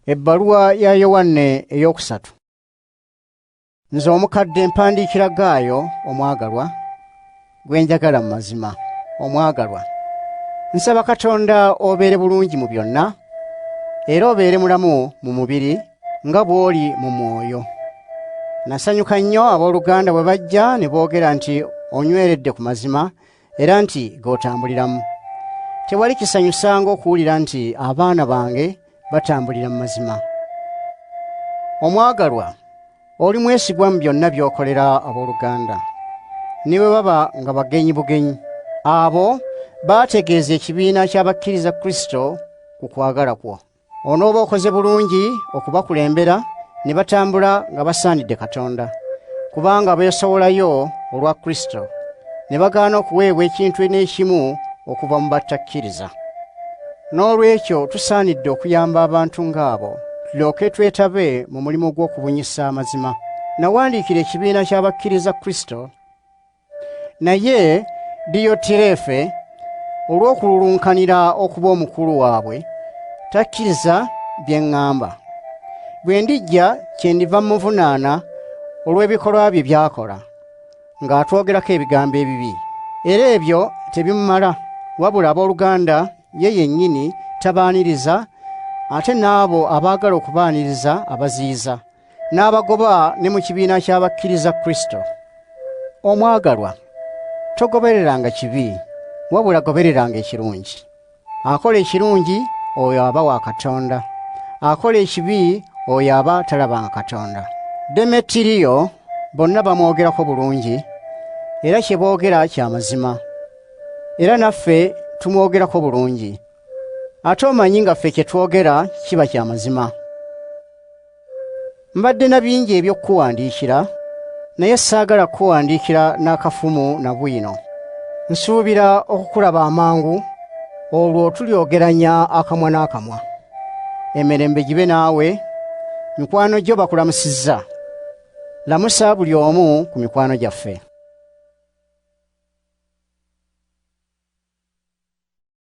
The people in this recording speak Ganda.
Ebbaluwa ya Yowanne eyokusatu. Nze omukadde mpandiikira Gaayo omwagalwa, gwe njagala mu mazima. Omwagalwa, nsaba Katonda obeere bulungi mu byonna, era obeere mulamu mu mubiri nga bw'oli mu mwoyo. Nasanyuka nnyo abooluganda bwe bajja ne boogera nti onyweredde ku mazima era nti g'otambuliramu. Tewali kisanyusanga okuwulira nti abaana bange batambulira mu mazima. Omwagalwa, oli mwesigwa mu byonna by'okolera abooluganda. Ne bwe baba nga bagenyi bugenyi, abo baategeeza ekibiina ky'abakkiriza Kristo ku kwagala kwo. Onooba okoze bulungi okubakulembera ne batambula nga basaanidde Katonda, kubanga beesowolayo olwa Kristo, ne bagaana okuweebwa ekintu n'ekimu okuva mu batakkiriza. N'olwekyo tusaanidde okuyamba abantu ng'abo, tulyoke twetabe mu mulimu gw'okubunyisa amazima. Nawandiikira ekibiina ky'abakkiriza Kristo, naye Diyotirefe olw'okululunkanira okuba omukulu waabwe takkiriza bye ŋŋamba. Bwe ndijja kyendiva muvunaana olw'ebikolwa bye by'akola, ng'atwogerako ebigambo ebibi. Era ebyo tebimumala, wabula abooluganda ye yennyini tabaaniriza, ate n'abo abaagala okubaaniriza abaziyiza, n'abagoba ne mu kibiina ky'abakkiriza Kristo. Omwagalwa, togobereranga kibi, wabula gobereranga ekirungi. Akola ekirungi oyo aba wa Katonda, akola ekibi oyo aba talabanga Katonda. Demetiriyo bonna bamwogerako bulungi, era kye boogera kya mazima, era naffe tumwogerako bulungi. Ate omanyi nga ffe kye twogera kiba kya mazima. Mbadde na bingi eby'okukuwandiikira, naye saagala kukuwandiikira n'akafumu na bwino. Nsuubira okukulaba amangu, olwo tulyogeranya akamwa n'akamwa. Emirembe gibe naawe. Mikwano gyo bakulamusizza. Lamusa buli omu ku mikwano gyaffe.